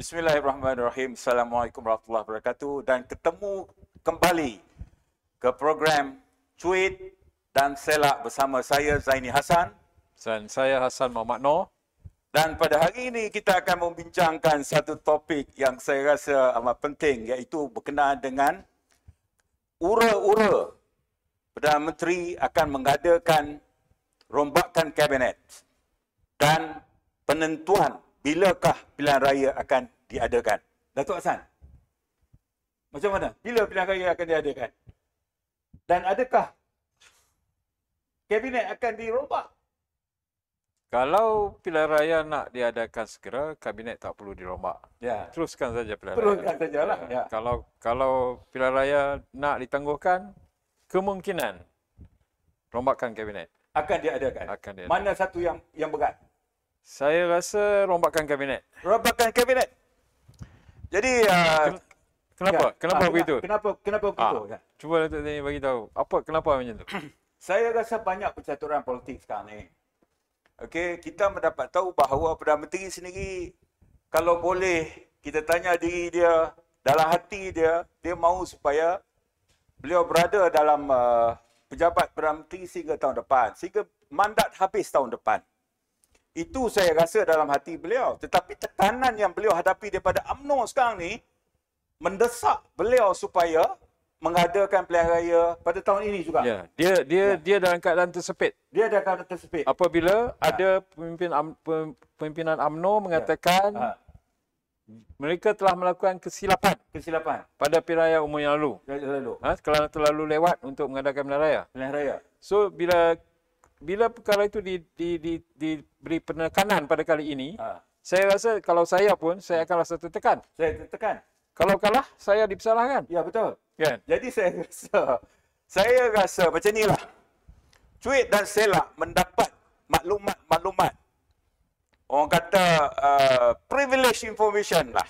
Bismillahirrahmanirrahim. Assalamualaikum warahmatullahi wabarakatuh. Dan ketemu kembali ke program Cuit dan Selak bersama saya Zaini Hassan. Dan saya Hassan Muhammad Noor. Dan pada hari ini kita akan membincangkan satu topik yang saya rasa amat penting, iaitu berkenaan dengan ura-ura Perdana Menteri akan mengadakan rombakan kabinet dan penentuan bilakah pilihan raya akan diadakan. Datuk Hassan, macam mana? Bila pilihan raya akan diadakan? Dan adakah kabinet akan dirombak? Kalau pilihan raya nak diadakan segera, kabinet tak perlu dirombak. Ya. Teruskan saja pilihan Teruskan raya. sajalah. Ya. Kalau pilihan raya nak ditangguhkan, kemungkinan rombakan kabinet Akan diadakan. akan diadakan. Mana satu yang berat? Saya rasa rombakan kabinet. Rombakan kabinet. Jadi Kenapa? Kenapa begitu? Kenapa begitu? Ya. Cuba Datuk Zaini bagi tahu. Kenapa macam tu? Saya rasa banyak percaturan politik sekarang ni. Okey, kita mendapat tahu bahawa Perdana Menteri sendiri, kalau boleh kita tanya diri dia, dalam hati dia, dia mahu supaya beliau berada dalam pejabat Perdana Menteri sehingga tahun depan, sehingga mandat habis tahun depan. Itu saya rasa dalam hati beliau. Tetapi tekanan yang beliau hadapi daripada UMNO sekarang ni mendesak beliau supaya mengadakan pilihan raya pada tahun ini juga. Ya, dia dalam keadaan tersepit. Dia ada keadaan tersepit. Apabila ada pimpinan UMNO mengatakan mereka telah melakukan kesilapan pada pilihan raya umum yang lalu. Kerana terlalu lewat untuk mengadakan pilihan raya. So bila perkara itu diberi penekanan pada kali ini, saya rasa kalau saya pun, saya akan rasa tertekan. Saya tertekan. Kalau kalah, saya dipersalahkan. Ya, betul. Kan? Jadi saya rasa macam inilah. Cuit dan Selak mendapat maklumat. Orang kata privilege information lah.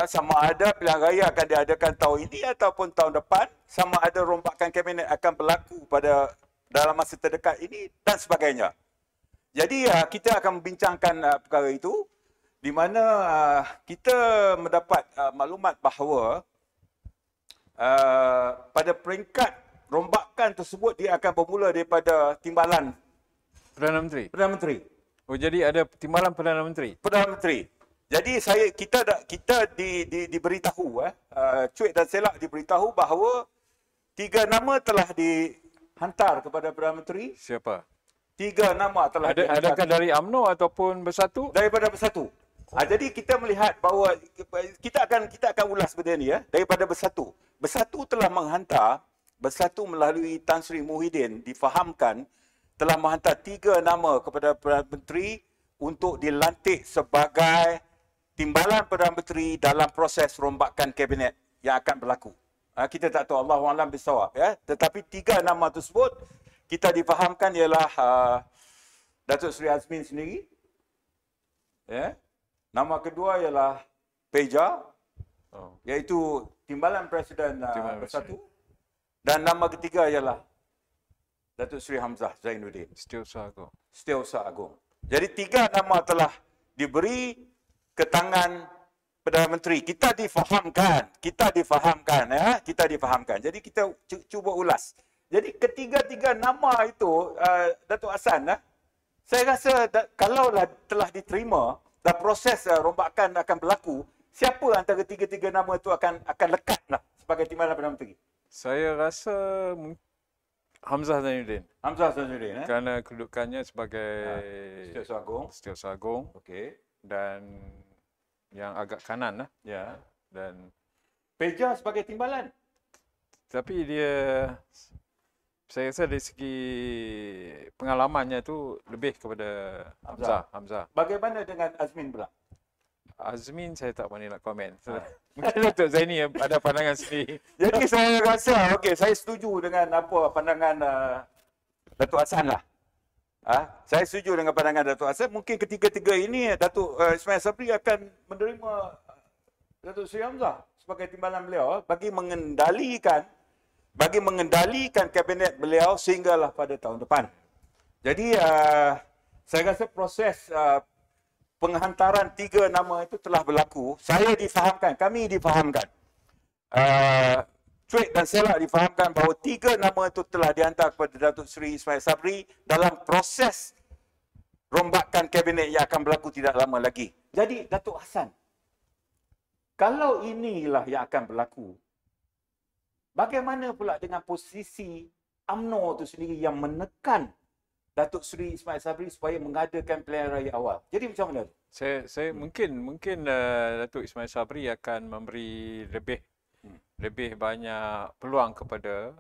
Sama ada pilihan raya akan diadakan tahun ini ataupun tahun depan, sama ada rombakan kabinet akan berlaku dalam masa terdekat ini dan sebagainya. Jadi kita akan membincangkan perkara itu di mana kita mendapat maklumat bahawa pada peringkat rombakan tersebut dia akan bermula daripada timbalan Perdana Menteri. Oh, jadi ada timbalan Perdana Menteri. Jadi kita diberitahu Cuit dan Selak diberitahu bahawa 3 nama telah dihantar kepada Perdana Menteri. Siapa? 3 nama telah dihantar. Adakah dari UMNO ataupun Bersatu? Daripada Bersatu. Jadi kita melihat bahawa kita akan ulas benda ni daripada Bersatu. Bersatu telah menghantar, Bersatu melalui Tan Sri Muhyiddin difahamkan telah menghantar 3 nama kepada Perdana Menteri untuk dilantik sebagai timbalan Perdana Menteri dalam proses rombakan kabinet yang akan berlaku. Kita tak tahu, Allahu a'lam bissawab Tetapi 3 nama tersebut kita difahamkan ialah Datuk Seri Azmin sendiri. Nama kedua ialah Peja, iaitu timbalan Presiden Bersatu. Dan nama ketiga ialah Datuk Seri Hamzah Zainuddin, Setiausaha Agong. Jadi 3 nama telah diberi ke tangan Perdana Menteri. Kita difahamkan. Jadi kita cuba ulas. Jadi ketiga-tiga nama itu, Datuk Hassan, saya rasa kalaulah telah diterima dan proses rombakan akan berlaku, siapa antara 3 nama itu akan lekatlah sebagai timbalan Perdana Menteri? Saya rasa Hamzah Zainuddin. Kerana Kerana kedudukannya sebagai Setiausaha Agong. Okey. Dan yang agak kanan lah. Ya. Dan Peja sebagai timbalan. tapi saya rasa dari segi pengalamannya tu lebih kepada Hamzah. Bagaimana dengan Azmin pula? Azmin saya tak boleh nak komen. Mungkin Datuk Zaini ada pandangan sendiri. Jadi saya rasa, saya setuju dengan apa pandangan Datuk Hassan lah. Saya setuju dengan pandangan Datuk Hassan. Mungkin ketiga-tiga ini Datuk Ismail Sabri akan menerima Datuk Seri Hamzah sebagai timbalan beliau bagi mengendalikan kabinet beliau sehinggalah pada tahun depan. Jadi saya rasa proses penghantaran 3 nama itu telah berlaku, saya difahamkan, kami difahamkan, Cuit dan Selak difahamkan bahawa 3 nama itu telah dihantar kepada Datuk Seri Ismail Sabri dalam proses rombakan kabinet yang akan berlaku tidak lama lagi. Jadi Datuk Hassan, kalau inilah yang akan berlaku, bagaimana pula dengan posisi UMNO itu sendiri yang menekan Datuk Seri Ismail Sabri supaya mengadakan pilihan raya awal? Jadi macam mana? Saya mungkin Datuk Ismail Sabri akan memberi lebih banyak peluang kepada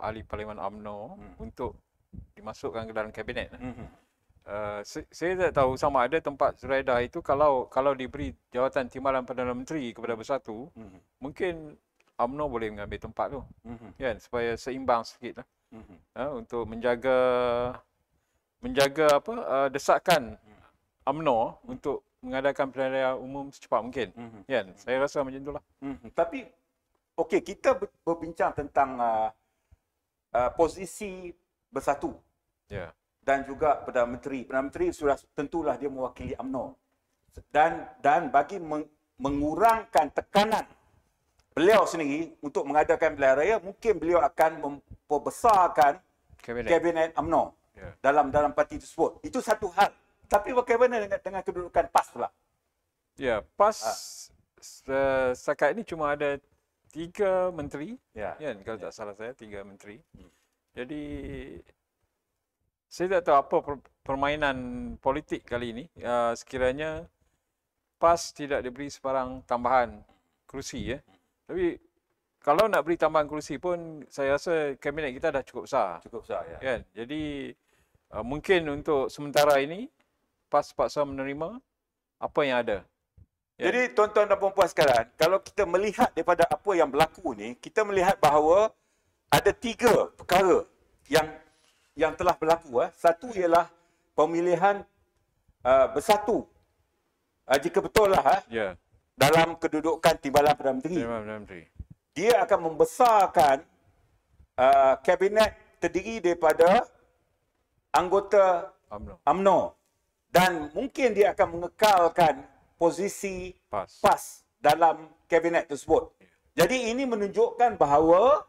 ahli parlimen UMNO untuk dimasukkan ke dalam kabinet. Saya tak tahu sama ada tempat Zuraidah itu kalau diberi jawatan timbalan Perdana Menteri kepada Bersatu, mungkin UMNO boleh mengambil tempat tu, kan, supaya seimbang sikit lah, untuk menjaga desakan UMNO untuk mengadakan pilihan raya umum secepat mungkin, kan. Saya rasa macam itulah. Tapi okey, kita berbincang tentang posisi Bersatu. Ya. Dan juga Perdana Menteri. Perdana Menteri sudah tentulah dia mewakili UMNO. Dan bagi mengurangkan tekanan beliau sendiri untuk mengadakan pilihan raya, mungkin beliau akan memperbesarkan kabinet UMNO dalam parti tersebut. Itu satu hal. Tapi bagaimana dengan kedudukan PAS pula? Ya, PAS setakat ini cuma ada 3 menteri, kan, kalau tak salah saya 3 menteri. Jadi saya tak tahu apa permainan politik kali ini. Sekiranya PAS tidak diberi sebarang tambahan kerusi, tapi kalau nak beri tambahan kerusi pun saya rasa kabinet kita dah cukup besar. Cukup besar, ya. Kan? Jadi mungkin untuk sementara ini PAS paksa menerima apa yang ada. Ya. Jadi tuan-tuan dan puan-puan sekalian, kalau kita melihat daripada apa yang berlaku ni, kita melihat bahawa ada 3 perkara yang telah berlaku. Satu ialah pemilihan Bersatu. Jika betul lah, dalam kedudukan timbalan Perdana Menteri. Dia akan membesarkan kabinet terdiri daripada anggota UMNO. Dan mungkin dia akan mengekalkan posisi PAS dalam kabinet tersebut. Jadi ini menunjukkan bahawa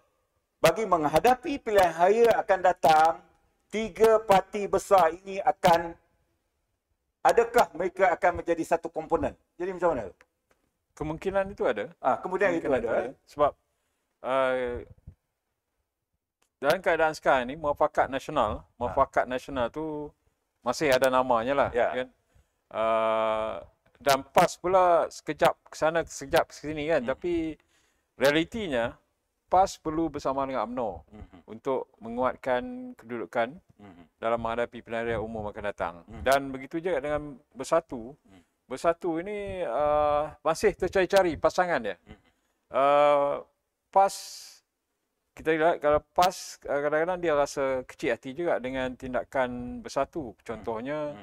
bagi menghadapi pilihan raya akan datang, 3 parti besar ini adakah mereka akan menjadi satu komponen? Jadi macam mana? Kemungkinan itu ada. Kemungkinan itu ada. Sebab dalam keadaan sekarang ni, muafakat nasional tu masih ada namanya lah. Kan? Dan PAS pula sekejap ke sana, sekejap ke sini kan. Tapi realitinya, PAS perlu bersama dengan UMNO untuk menguatkan kedudukan dalam menghadapi pilihan raya umum akan datang. Dan begitu juga dengan Bersatu. Bersatu ini masih tercari-cari pasangan dia. PAS, kita lihat kalau PAS kadang-kadang dia rasa kecil hati juga dengan tindakan Bersatu. Contohnya,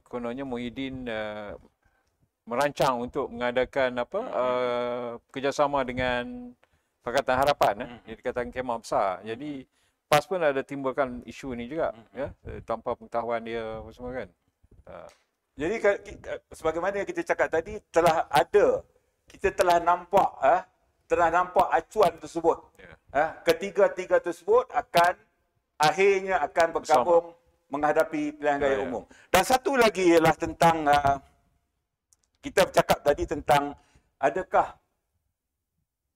kononnya Muhyiddin merancang untuk mengadakan kerjasama dengan Pakatan Harapan, yang dikatakan kemah besar. Jadi PAS pun ada timbulkan isu ini juga, tanpa pengetahuan dia semua kan. Jadi sebagaimana yang kita cakap tadi, kita telah nampak acuan tersebut. Ketiga-tiga tersebut akhirnya akan bergabung menghadapi pilihan raya umum. Dan satu lagi ialah tentang kita bercakap tadi tentang adakah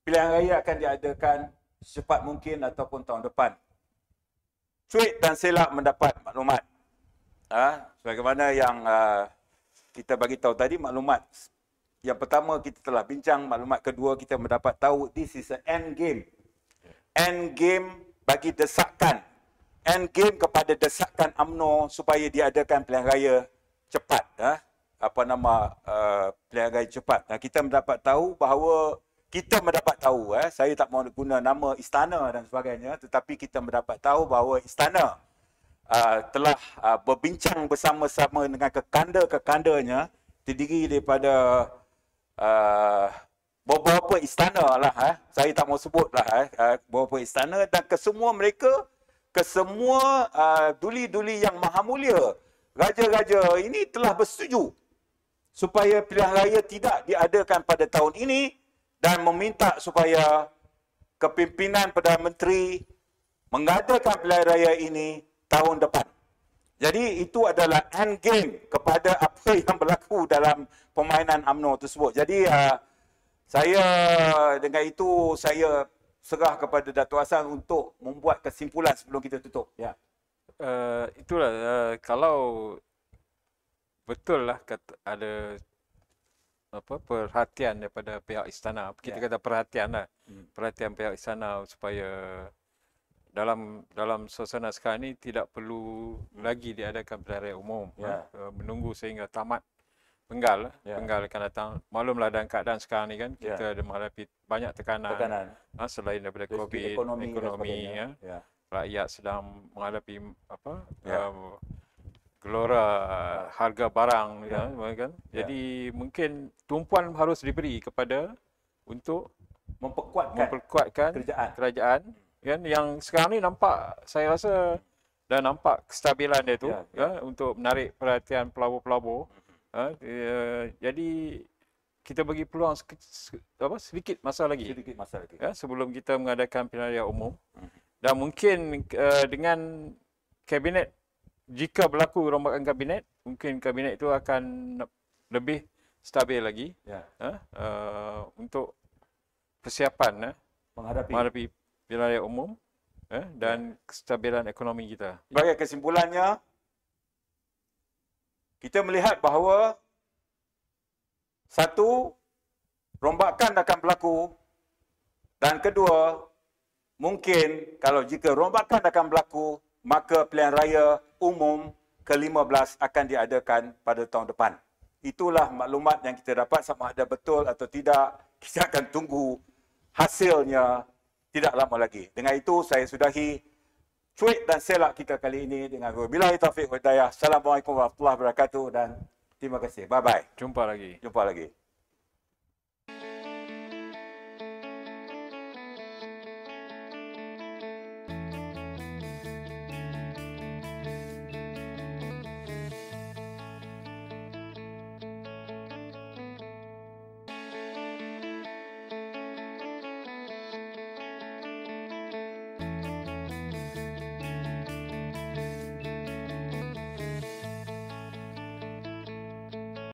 pilihan raya akan diadakan secepat mungkin ataupun tahun depan. Cuit dan Selak mendapat maklumat. Sebagaimana yang kita bagi tahu tadi, maklumat yang pertama kita telah bincang, maklumat kedua kita mendapat tahu this is an end game. End game bagi desakan. End game kepada desakan UMNO supaya diadakan pilihan raya cepat. Pilihan raya cepat. Kita mendapat tahu bahawa saya tak mahu guna nama istana dan sebagainya, tetapi kita mendapat tahu bahawa istana telah berbincang bersama-sama dengan kekanda-kekandanya, terdiri daripada beberapa istana lah. Saya tak mahu sebut lah beberapa istana, dan kesemua mereka, kesemua duli-duli yang maha mulia raja-raja ini telah bersetuju supaya pilihan raya tidak diadakan pada tahun ini dan meminta supaya kepimpinan Perdana Menteri mengadakan pilihan raya ini tahun depan. Jadi itu adalah end game kepada apa yang berlaku dalam permainan UMNO tersebut. Jadi saya dengan itu saya serah kepada Dato' Hassan untuk membuat kesimpulan sebelum kita tutup. Ya. Itulah kalau betul lah ada perhatian daripada pihak istana. Kita kata perhatian lah. Perhatian pihak istana supaya dalam suasana sekarang ini tidak perlu lagi diadakan pilihan raya umum. Menunggu sehingga tamat penggal akan datang. Maklumlah dalam keadaan sekarang ni kan kita ada menghadapi banyak tekanan. Selain daripada COVID, ekonomi rakyat sedang menghadapi gelora harga barang kan. Jadi mungkin tumpuan harus diberi kepada untuk memperkuatkan kerajaan kan, yang sekarang ni nampak, saya rasa dah nampak kestabilan dia tu untuk menarik perhatian pelabur-pelabur. Jadi kita bagi peluang sedikit masa lagi sebelum kita mengadakan pilihan raya umum. Dan mungkin dengan kabinet, jika berlaku rombakan kabinet, mungkin kabinet itu akan lebih stabil lagi untuk persiapan menghadapi pilihan raya umum dan kestabilan ekonomi kita. Sebagai kesimpulannya, kita melihat bahawa satu, rombakan akan berlaku, dan kedua, mungkin kalau jika rombakan akan berlaku, maka pilihan raya umum ke-15 akan diadakan pada tahun depan. Itulah maklumat yang kita dapat. Sama ada betul atau tidak, kita akan tunggu hasilnya tidak lama lagi. Dengan itu saya sudahi cuit dan selak kita kali ini dengan wabillahi taufiq wal hidayah. Assalamualaikum warahmatullahi wabarakatuh dan terima kasih. Bye bye. Jumpa lagi.